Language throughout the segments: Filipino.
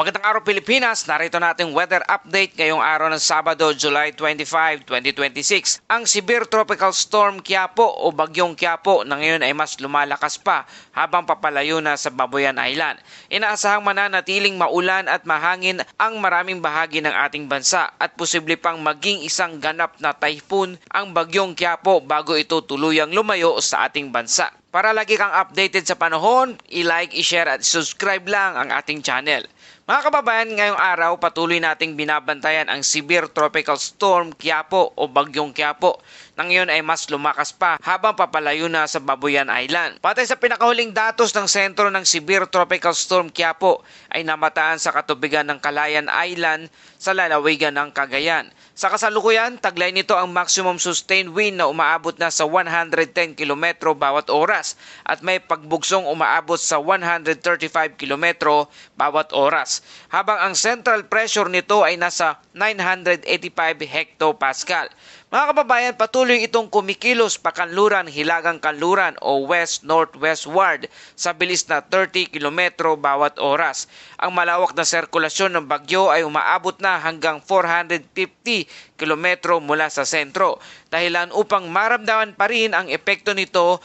Magandang araw Pilipinas, narito nating weather update ngayong araw ng Sabado, July 25, 2026. Ang Severe Tropical Storm Qiapo o Bagyong Qiapo na ngayon ay mas lumalakas pa habang papalayo na sa Babuyan Island. Inaasahang mananatiling maulan at mahangin ang maraming bahagi ng ating bansa at posible pang maging isang ganap na typhoon ang Bagyong Qiapo bago ito tuluyang lumayo sa ating bansa. Para lagi kang updated sa panahon, i-like, i-share at subscribe lang ang ating channel. Mga kababayan, ngayong araw patuloy nating binabantayan ang Severe Tropical Storm Qiapo o Bagyong Qiapo na ngayon ay mas lumakas pa habang papalayo na sa Babuyan Island. Patay sa pinakahuling datos ng sentro ng Severe Tropical Storm Qiapo ay namataan sa katubigan ng Calayan Island sa lalawigan ng Cagayan. Sa kasalukuyan, taglay nito ang maximum sustained wind na umaabot na sa 110 km bawat oras at may pagbugsong umaabot sa 135 km bawat oras. Habang ang central pressure nito ay nasa 985 hectopascal. Mga kababayan, patuloy itong kumikilos pakanluran, hilagang kanluran o west-northwestward sa bilis na 30 km bawat oras. Ang malawak na sirkulasyon ng bagyo ay umaabot na hanggang 450 km mula sa sentro. Dahilan upang maramdaman pa rin ang epekto nito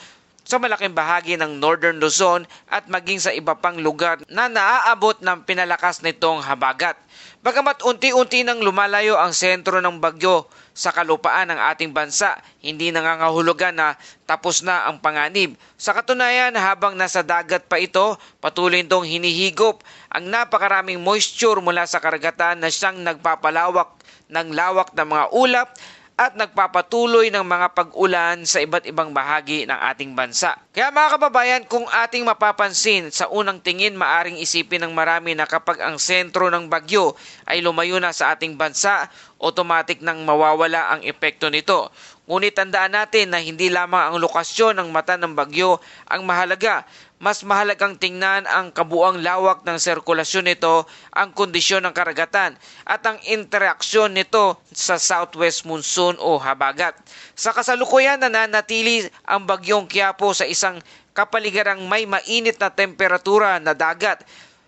sa malaking bahagi ng Northern Luzon at maging sa iba pang lugar na naaabot ng pinalakas nitong habagat. Bagamat unti-unti nang lumalayo ang sentro ng bagyo sa kalupaan ng ating bansa, hindi nangangahulugan na tapos na ang panganib. Sa katunayan, habang nasa dagat pa ito, patuloy itong hinihigop ang napakaraming moisture mula sa karagatan na siyang nagpapalawak ng lawak ng mga ulap at nagpapatuloy ng mga pag-ulan sa iba't ibang bahagi ng ating bansa. Kaya mga kababayan, kung ating mapapansin, sa unang tingin maaring isipin ng marami na kapag ang sentro ng bagyo ay lumayo na sa ating bansa, automatic nang mawawala ang epekto nito. Ngunit tandaan natin na hindi lamang ang lokasyon ng mata ng bagyo ang mahalaga. Mas mahalagang tingnan ang kabuang lawak ng sirkulasyon nito, ang kondisyon ng karagatan at ang interaksyon nito sa southwest monsoon o habagat. Sa kasalukuyan, nananatili ang Bagyong Qiapo sa isang kapaligarang may mainit na temperatura na dagat,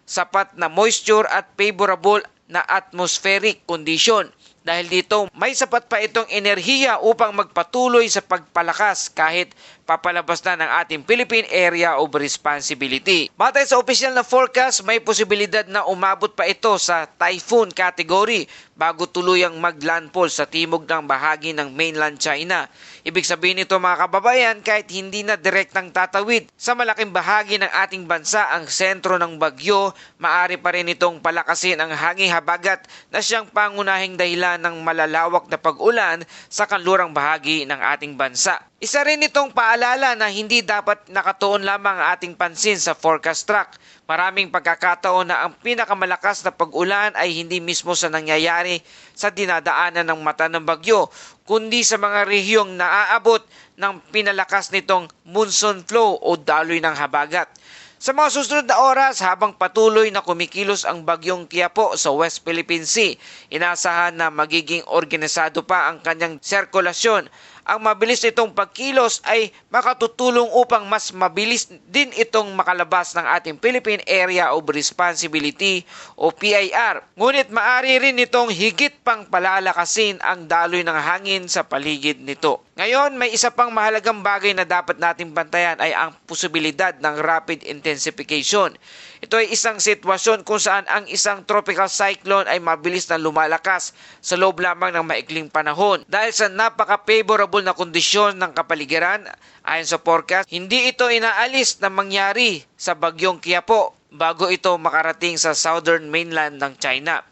sapat na moisture at favorable na atmospheric condition. Dahil dito, may sapat pa itong enerhiya upang magpatuloy sa pagpalakas kahit papalabas na ng ating Philippine Area of Responsibility. Batay sa opisyal na forecast, may posibilidad na umabot pa ito sa typhoon category bago tuluyang maglandfall sa timog ng bahagi ng mainland China. Ibig sabihin nito mga kababayan, kahit hindi na direktang tatawid sa malaking bahagi ng ating bansa ang sentro ng bagyo, maaari pa rin itong palakasin ang hanging habagat na siyang pangunahing dahilan ng malalawak na pag-ulan sa kanlurang bahagi ng ating bansa. Isa rin itong paalala na hindi dapat nakatuon lamang ang ating pansin sa forecast track. Maraming pagkakataon na ang pinakamalakas na pag-ulan ay hindi mismo sa nangyayari sa dinadaanan ng mata ng bagyo, kundi sa mga rehiyong naaabot ng pinalakas nitong monsoon flow o daloy ng habagat. Sa mga susunod na oras, habang patuloy na kumikilos ang Bagyong Qiapo sa West Philippine Sea, inaasahan na magiging organisado pa ang kanyang sirkulasyon. Ang mabilis nitong pagkilos ay makatutulong upang mas mabilis din itong makalabas ng ating Philippine Area of Responsibility o PIR. Ngunit maaari rin itong higit pang palalakasin ang daloy ng hangin sa paligid nito. Ngayon, may isa pang mahalagang bagay na dapat nating bantayan ay ang posibilidad ng rapid intensification. Ito ay isang sitwasyon kung saan ang isang tropical cyclone ay mabilis na lumalakas sa loob lamang ng maikling panahon. Dahil sa napaka-favorable na kondisyon ng kapaligiran, ayon sa forecast, hindi ito inaalis na mangyari sa Bagyong Qiapo bago ito makarating sa southern mainland ng China.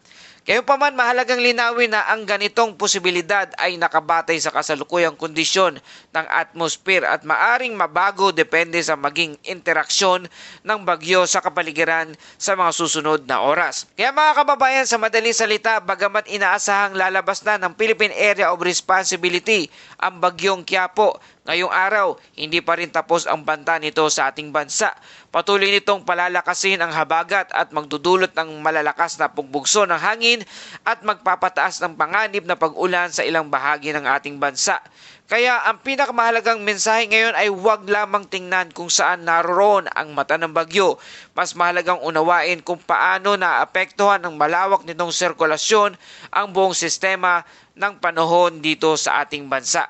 Gayunpaman, mahalagang linawin na ang ganitong posibilidad ay nakabatay sa kasalukuyang kondisyon ng atmosphere at maaring mabago depende sa maging interaksyon ng bagyo sa kapaligiran sa mga susunod na oras. Kaya mga kababayan, sa madaling salita, bagamat inaasahang lalabas na ng Philippine Area of Responsibility ang Bagyong Qiapo Ngayong araw, hindi pa rin tapos ang banta nito sa ating bansa. Patuloy nitong palalakasin ang habagat at magdudulot ng malalakas na pugbugso ng hangin at magpapataas ng panganib na pag-ulan sa ilang bahagi ng ating bansa. Kaya ang pinakamahalagang mensahe ngayon ay huwag lamang tingnan kung saan naroroon ang mata ng bagyo. Mas mahalagang unawain kung paano naapektuhan ng malawak nitong sirkulasyon ang buong sistema ng panahon dito sa ating bansa.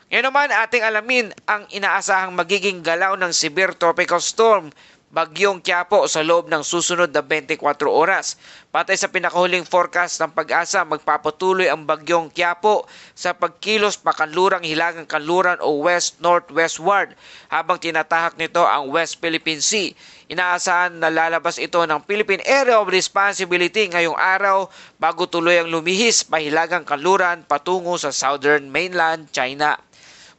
Ngayon naman ating alamin ang inaasahang magiging galaw ng severe tropical storm Bagyong Quiapo sa loob ng susunod na 24 oras. Patay sa pinakahuling forecast ng Pag-asa, magpapatuloy ang Bagyong Quiapo sa pagkilos pakanlurang hilagang kanluran o west-northwestward habang tinatahak nito ang West Philippine Sea. Inaasahan na lalabas ito ng Philippine Area of Responsibility ngayong araw bago tuloy ang lumihis pahilagang kanluran patungo sa southern mainland China.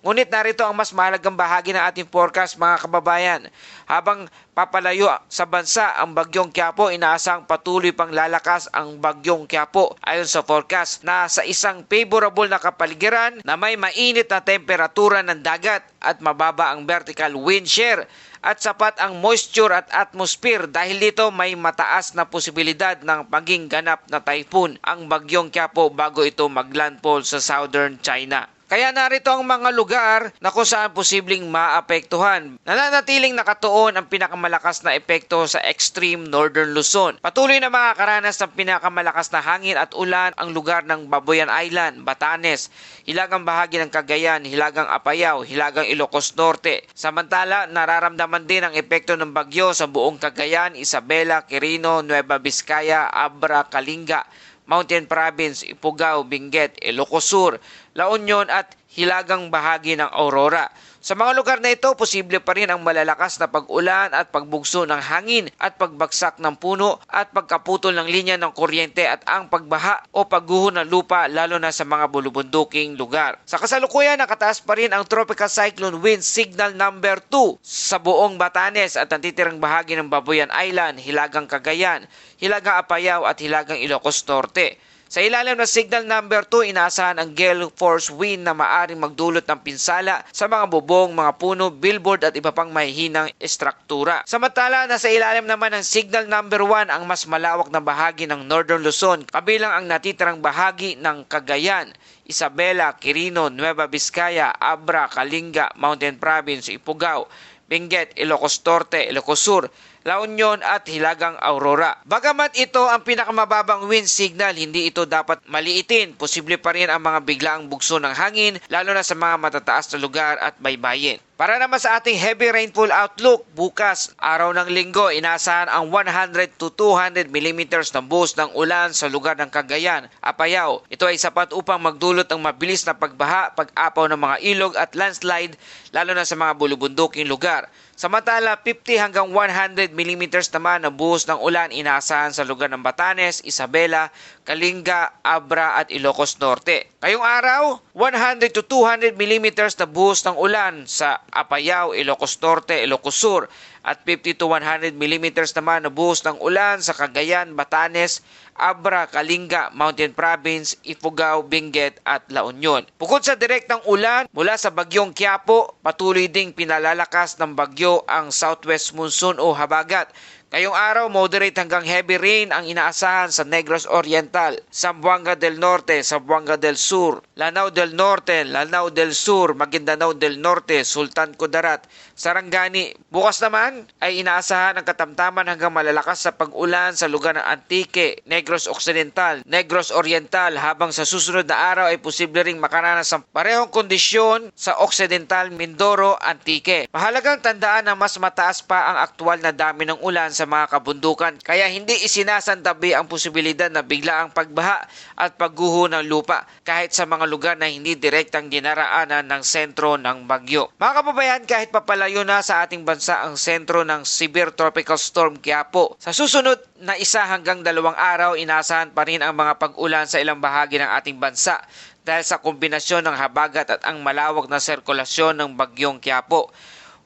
Ngunit narito ang mas mahalagang bahagi ng ating forecast mga kababayan. Habang papalayo sa bansa ang Bagyong Quiapo, inaasang patuloy pang lalakas ang Bagyong Quiapo ayon sa forecast na sa isang favorable na kapaligiran na may mainit na temperatura ng dagat at mababa ang vertical wind shear at sapat ang moisture at atmosphere. Dahil dito may mataas na posibilidad ng maging ganap na typhoon ang Bagyong Quiapo bago ito maglandfall sa southern China. Kaya narito ang mga lugar na kung saan posibleng maapektuhan. Nananatiling nakatuon ang pinakamalakas na epekto sa extreme northern Luzon. Patuloy na makakaranas ng pinakamalakas na hangin at ulan ang lugar ng Babuyan Island, Batanes, hilagang bahagi ng Cagayan, hilagang Apayao, hilagang Ilocos Norte. Samantala, nararamdaman din ang epekto ng bagyo sa buong Cagayan, Isabela, Quirino, Nueva Vizcaya, Abra, Kalinga, Mountain Province, Ifugao, Benguet, Ilocos Sur, La Union at hilagang bahagi ng Aurora. Sa mga lugar na ito, posible pa rin ang malalakas na pag-ulan at pagbugso ng hangin at pagbagsak ng puno at pagkaputol ng linya ng kuryente at ang pagbaha o pagguho ng lupa lalo na sa mga bulubunduking lugar. Sa kasalukuyan, nakataas pa rin ang Tropical Cyclone Wind Signal number 2 sa buong Batanes at ang titirang bahagi ng Babuyan Island, hilagang Cagayan, hilagang Apayao at hilagang Ilocos Norte. Sa ilalim ng signal number 2, inaasahan ang gale force wind na maaring magdulot ng pinsala sa mga bubong, mga puno, billboard at iba pang mahihinang estruktura. Samantala, nasa ilalim naman ng signal number 1 ang mas malawak na bahagi ng Northern Luzon, kabilang ang natitirang bahagi ng Cagayan, Isabela, Quirino, Nueva Vizcaya, Abra, Kalinga, Mountain Province, Ifugao, Benguet, Ilocos Norte, Ilocos Sur, La Union at hilagang Aurora. Bagamat ito ang pinakamababang wind signal, hindi ito dapat maliitin. Posible pa rin ang mga biglaang bugso ng hangin, lalo na sa mga matataas na lugar at baybayin. Para naman sa ating heavy rainfall outlook, bukas, araw ng linggo, inaasahan ang 100 to 200 millimeters na buhos ng ulan sa lugar ng Cagayan, Apayao. Ito ay sapat upang magdulot ng mabilis na pagbaha, pag-apaw ng mga ilog at landslide, lalo na sa mga bulubunduking lugar. Samantala, 50 hanggang 100 millimeters naman na buhos ng ulan inaasahan sa lugar ng Batanes, Isabela, Kalinga, Abra at Ilocos Norte. Ngayong araw, 100 to 200 millimeters na buhos ng ulan sa Apayao, Ilocos Norte, Ilocos Sur at 50 to 100 millimeters naman na buhos ng ulan sa Cagayan, Batanes, Abra, Kalinga, Mountain Province, Ifugao, Benguet at La Union. Bukod sa direktang ulan mula sa Bagyong Quiapo, patuloy ding pinalalakas ng bagyo ang southwest monsoon o habagat. Ngayong araw, moderate hanggang heavy rain ang inaasahan sa Negros Oriental, Zamboanga del Norte, Zamboanga del Sur, Lanao del Norte, Lanao del Sur, Maguindanao del Norte, Sultan Kudarat, Sarangani. Bukas naman ay inaasahan ang katamtaman hanggang malalakas sa pag-ulan sa lugar ng Antique, Negros Occidental, Negros Oriental, habang sa susunod na araw ay posible ring makaranas ng parehong kondisyon sa Occidental, Mindoro, Antique. Mahalagang tandaan na mas mataas pa ang aktual na dami ng ulan sa mga kabundukan, kaya hindi isinasantabi ang posibilidad na biglaang pagbaha at pagguho ng lupa kahit sa mga lugar na hindi direktang dinaraanan ng sentro ng bagyo. Mga kababayan, kahit papalayo na sa ating bansa ang sentro ng Severe Tropical Storm Quiapo, sa susunod na 1 hanggang 2 araw inaasahan pa rin ang mga pag-ulan sa ilang bahagi ng ating bansa dahil sa kombinasyon ng habagat at ang malawak na sirkulasyon ng Bagyong Quiapo.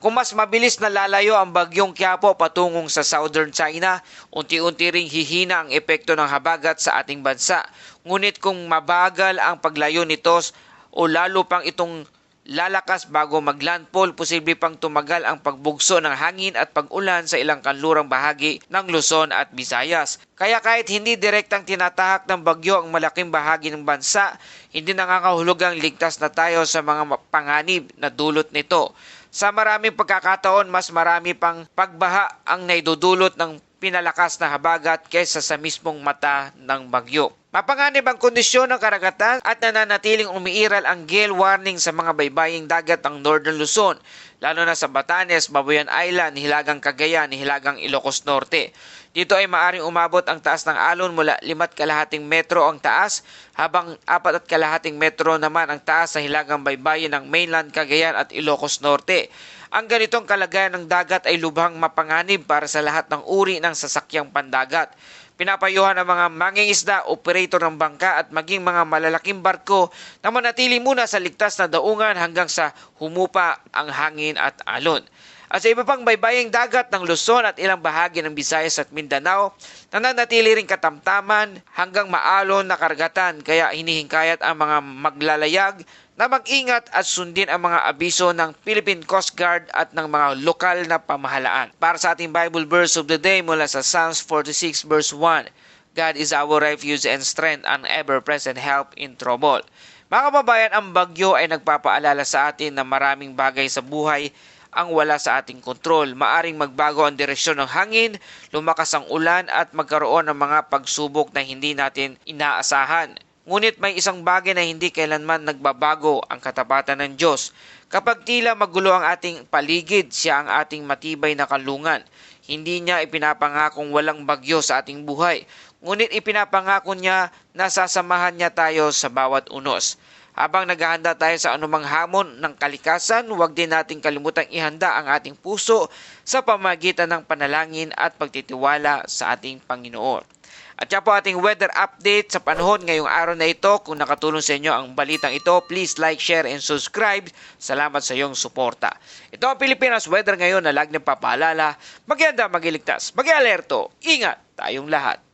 Kung mas mabilis na lalayo ang Bagyong Quiapo patungong sa southern China, unti-unti ring hihina ang epekto ng habagat sa ating bansa. Ngunit kung mabagal ang paglayo nito o lalo pang itong lalakas bago maglandfall. Posible pang tumagal ang pagbugso ng hangin at pag-ulan sa ilang kanlurang bahagi ng Luzon at Visayas. Kaya kahit hindi direktang tinatahak ng bagyo ang malaking bahagi ng bansa, hindi nangangahulugang ligtas na tayo sa mga panganib na dulot nito. Sa maraming pagkakataon, mas marami pang pagbaha ang naidudulot ng pinalakas na habagat kaysa sa mismong mata ng bagyo. Mapanganib ang kondisyon ng karagatan at nananatiling umiiral ang gale warning sa mga baybaying dagat ng Northern Luzon, lalo na sa Batanes, Babuyan Island, Hilagang Cagayan, Hilagang Ilocos Norte. Dito ay maaring umabot ang taas ng alon mula 5.5 metro ang taas, habang 4.5 metro naman ang taas sa hilagang baybayin ng mainland Cagayan at Ilocos Norte. Ang ganitong kalagayan ng dagat ay lubhang mapanganib para sa lahat ng uri ng sasakyang pandagat. Pinapayuhan ng mga mangingisda, operator ng bangka at maging mga malalaking barko na manatili muna sa ligtas na daungan hanggang sa humupa ang hangin at alon. At sa iba pang baybaying dagat ng Luzon at ilang bahagi ng Visayas at Mindanao, nananatili rin katamtaman hanggang maalon na karagatan, kaya hinihingkayat ang mga maglalayag na mag-ingat at sundin ang mga abiso ng Philippine Coast Guard at ng mga lokal na pamahalaan. Para sa ating Bible verse of the day mula sa Psalms 46 verse 1, God is our refuge and strength, an ever-present help in trouble. Mga kababayan, ang bagyo ay nagpapaalala sa atin na maraming bagay sa buhay ang wala sa ating kontrol. Maaring magbago ang direksyon ng hangin, lumakas ang ulan at magkaroon ng mga pagsubok na hindi natin inaasahan. Ngunit may isang bagay na hindi kailanman nagbabago, ang katapatan ng Diyos. Kapag tila magulo ang ating paligid, siya ang ating matibay na kalungan. Hindi niya ipinapangakong walang bagyo sa ating buhay, ngunit ipinapangako niya na sasamahan niya tayo sa bawat unos. Habang naghahanda tayo sa anumang hamon ng kalikasan, huwag din nating kalimutang ihanda ang ating puso sa pamamagitan ng panalangin at pagtitiwala sa ating Panginoon. At yan po ating weather update sa panahon ngayong araw na ito. Kung nakatulong sa inyo ang balitang ito, please like, share, and subscribe. Salamat sa iyong suporta. Ito ang Pilipinas Weather ngayon na laging papaalala, mag-ianda, mag-iligtas, mag-alerto, ingat tayong lahat.